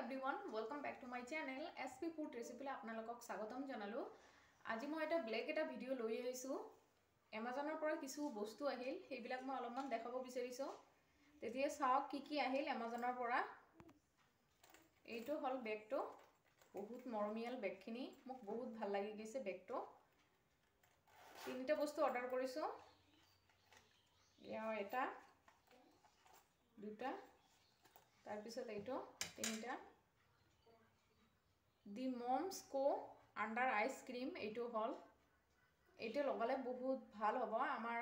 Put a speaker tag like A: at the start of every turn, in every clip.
A: everyone, welcome back to my channel SP Food Recipe আপোনালোকক স্বাগতম জনালো। আজি মই এটা ব্লেক এটা ভিডিও লৈ আহিছো। Amazonৰ পৰা কিছু বস্তু আহিল, সেইবিলাক মই অলপমান দেখাব বিচাৰিছো। তেতিয়া চাওক কি আহিল Amazonৰ পৰা। এইটো হল বেগটো, বহুত মৰমিয়াল বেগখিনি, মোক বহুত ভাল লাগি গৈছে বেগটো। তিনিটা বস্তু অৰ্ডাৰ কৰিছো। ইয়াৰ এটা দুটা তাৰ পিছত এইটো তিনিটা দি মমস কো আন্ডাৰ আইস ক্ৰীম এইটো হল। এইটো লগালে বহুত ভাল হ'ব আমাৰ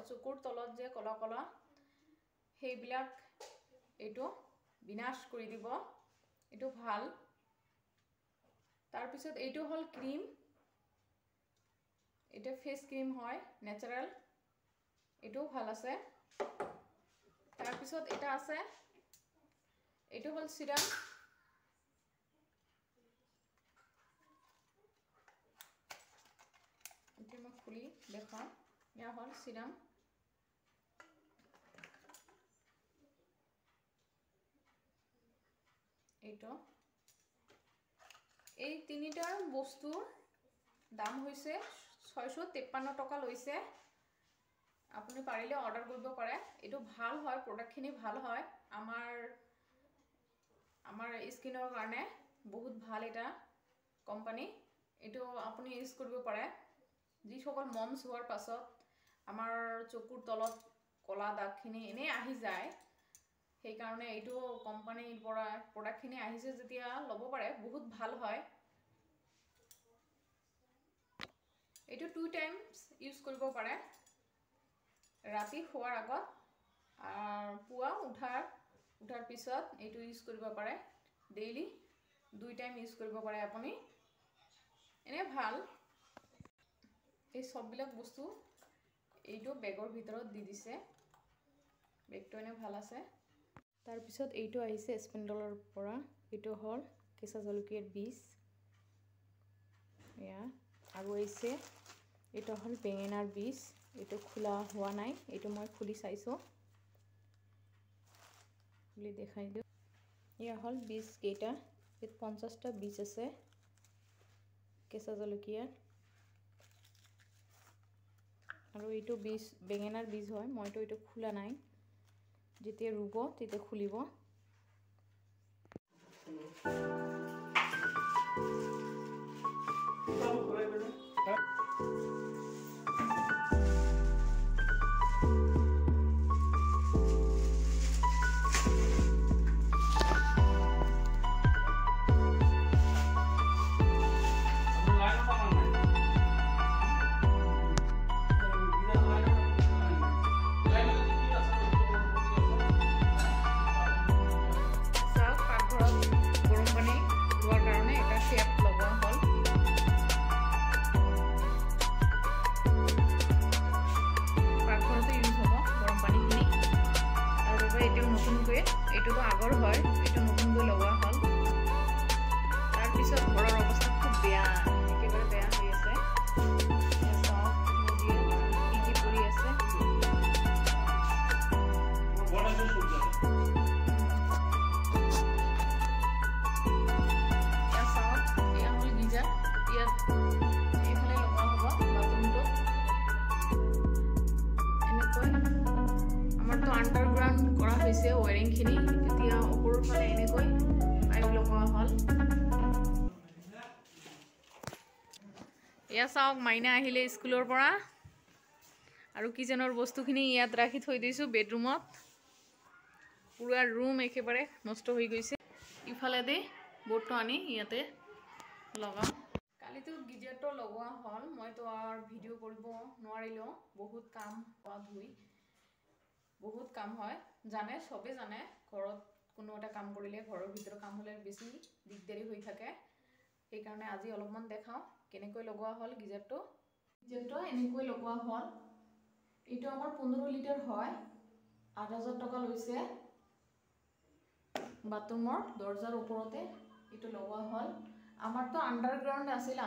A: চকুৰ তলত যে কলা কলা সেইবিলাক এইটো বিনাশ কৰি দিব, এইটো ভাল। তাৰ পিছত এইটো হল ক্ৰীম, এটা ফেস ক্ৰীম হয় ন্যাচাৰাল, এইটো ভাল আছে। তাৰ পিছত এটা আছে, এইটো হল সিরাম, এটা মই খুলি দেখাও। ইয়া হল সিরাম, এইটো। এই তিনিটা বস্তুৰ দাম হৈছে 653 টকা লৈছে। আপুনি পাৰিলে অৰ্ডাৰ কৰিব পাৰে। এইটো ভাল হয়, প্ৰডাক্টখিনি ভাল হয়। আমাৰ স্কিনৰ কাৰণে বহুত ভাল এটা কোম্পানী। এইটো আপুনি ইউজ কৰিব পাৰে। যি সকল মমস হোৱাৰ পাছত আমাৰ চকুৰ তলত কলা দাগখিনি এনে আহি যায়, সেই কাৰণে এইটো কোম্পানীৰ পৰা প্ৰডাক্টখিনি আহিছে যেতিয়া ল'ব পাৰে, বহুত ভাল হয়। এইটো 2 টাইমছ ইউজ কৰিব পাৰে। ৰাতি শোৱাৰ আগত আৰু পুৱা উঠাৰ পিছত এইটো ইউজ কৰিব পাৰে। ডেইলি 2 টাইম ইউজ কৰিব পাৰে আপুনি। এনে ভাল। এই সববিলাক বস্তু এইটো বেগৰ ভিতৰত দি দিছে। বেগটো এনে ভাল আছে। তাৰ পিছত এইটো আহিছে স্পেন্ডলৰ পৰা। এইটো হল কেঁচা জলকীয়াৰ বীজ। এয়া আৰু আহিছে এইটো হল বেঙেনাৰ বীজ। এইটো খোলা হোৱা নাই, এইটো মই খুলি চাইছো, খুলি দেখাই দিও। ইয়া হল বীজ কেইটা, ইয়াত 50টা বীজ আছে কেঁচা জলকীয়াৰ। আৰু এইটো বীজ বেঙেনাৰ বীজ হয়, মইতো এইটো খোলা নাই, যেতিয়া ৰুব তেতিয়া খুলিব। এইটোতো আগৰ হয়, এইটো নতুনকৈ লগোৱা হ'ল। তাৰ পিছত ঘৰৰ অৱস্থা খুব বেয়া, একেবাৰে বেয়া হৈ আছে। কি পৰি আছে এয়া হ'ল গিজাৰ। ইয়াত এইফালে লগোৱা হ'ব বাথৰুমটোত। এনেকৈ আমাৰতো আণ্ডাৰগ্ৰাউণ্ড কৰা হৈছে ৱায়াৰিংখিনি। এতিয়া ওপৰৰ ফালে এনেকৈ পাইপ লগোৱা হ'ল। এয়া চাওক, মাইনা আহিলে স্কুলৰ পৰা আৰু কিচেনৰ বস্তুখিনি ইয়াত ৰাখি থৈ দিছোঁ বেডৰুমত। পুৰা ৰুম একেবাৰে নষ্ট হৈ গৈছে। ইফালে দি বৰ্ডটো আনি ইয়াতে লগাম। কালিতো গিজাৰটো লগোৱা হ'ল, মইতো আৰু ভিডিঅ' কৰিব নোৱাৰিলোঁ। বহুত কাম ধুই বহুত কাম হয়, জানে চবে জানে। ঘৰত কোনো এটা কাম কৰিলে, ঘৰৰ ভিতৰৰ কাম হ'লে বেছি দিগদাৰি হৈ থাকে। সেইকাৰণে আজি অলপমান দেখাওঁ কেনেকৈ লগোৱা হ'ল গিজাৰটো। গিজাৰটো এনেকৈ লগোৱা হ'ল। এইটো আমাৰ 15 লিটাৰ হয়, 8000 টকা লৈছে। বাথৰুমৰ দৰ্জাৰ ওপৰতে এইটো লগোৱা হ'ল। আমাৰতো আণ্ডাৰগ্ৰাউণ্ড আছিল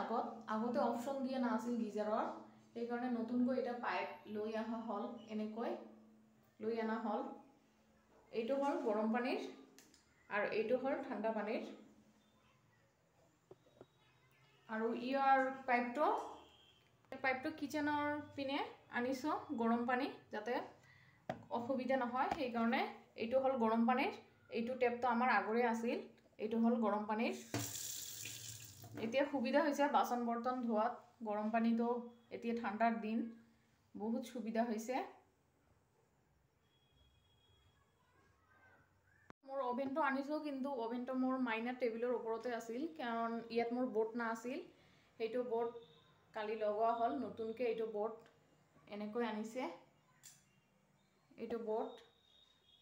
A: আগতে অপশ্যন দিয়া নাছিল গিজাৰৰ, সেইকাৰণে নতুনকৈ এটা পাইপ লৈ অহা হ'ল, এনেকৈ লৈ অনা হ'ল। এইটো হ'ল গৰম পানীৰ আৰু এইটো হ'ল ঠাণ্ডা পানীৰ। আৰু ইয়াৰ পাইপটো কিচেনৰ পিনে আনিছোঁ গৰম পানী যাতে অসুবিধা নহয়, সেইকাৰণে এইটো হ'ল গৰম পানীৰ। এইটো টেপটো আমাৰ আগৰে আছিল, এইটো হ'ল গৰম পানীৰ। এতিয়া সুবিধা হৈছে বাচন বৰ্তন ধোৱাত, গৰম পানীটো এতিয়া ঠাণ্ডাৰ দিন বহুত সুবিধা হৈছে। মোৰ অভেনটো আনিছোঁ, কিন্তু অভেনটো মোৰ মাইনাৰ টেবুলৰ ওপৰতে আছিল, কাৰণ ইয়াত মোৰ বৰ্ড নাছিল। সেইটো বৰ্ড কালি লগোৱা হ'ল নতুনকৈ। এইটো বৰ্ড এনেকৈ আনিছে, এইটো বৰ্ড।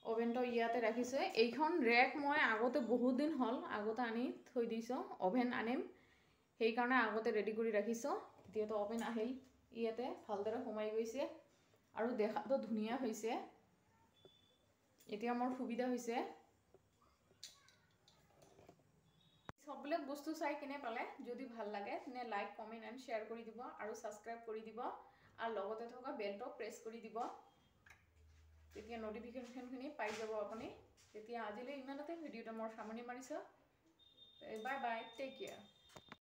A: অভেনটো ইয়াতে ৰাখিছে। এইখন ৰেক মই আগতে বহুত দিন হ'ল আগতে আনি থৈ দিছোঁ। অভেন আনিম সেইকাৰণে আগতে ৰেডি কৰি ৰাখিছোঁ। এতিয়াতো অভেন আহিল, ইয়াতে ভালদৰে সোমাই গৈছে আৰু দেখাতো ধুনীয়া হৈছে। এতিয়া মোৰ সুবিধা হৈছে। সববিলাক বস্তু চাই কিনে পালে যদি ভাল লাগে তেনে লাইক, কমেণ্ট এণ্ড শ্বেয়াৰ কৰি দিব আৰু ছাবস্ক্ৰাইব কৰি দিব আৰু লগতে থকা বেলটো প্ৰেছ কৰি দিব, তেতিয়া নটিফিকেশ্যনখিনি পাই যাব আপুনি। তেতিয়া আজিলৈ ইমানতে ভিডিঅ'টো মোৰ সামৰণি মাৰিছোঁ। Bye bye, take care.